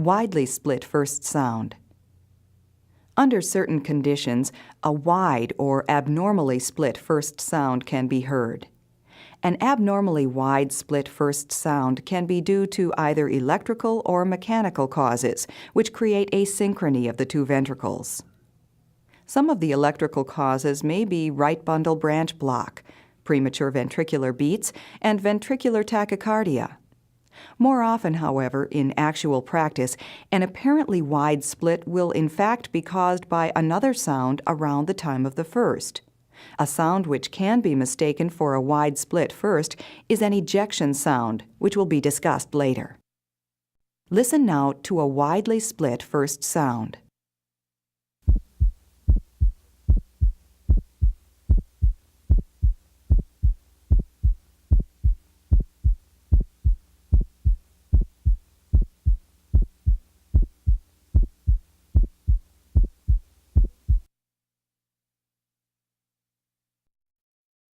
Widely split first sound. Under certain conditions, a wide or abnormally split first sound can be heard. An abnormally wide split first sound can be due to either electrical or mechanical causes, which create asynchrony of the two ventricles. Some of the electrical causes may be right bundle branch block, premature ventricular beats, and ventricular tachycardia. More often, however, in actual practice, an apparently wide split will in fact be caused by another sound around the time of the first. A sound which can be mistaken for a wide split first is an ejection sound, which will be discussed later. Listen now to a widely split first sound.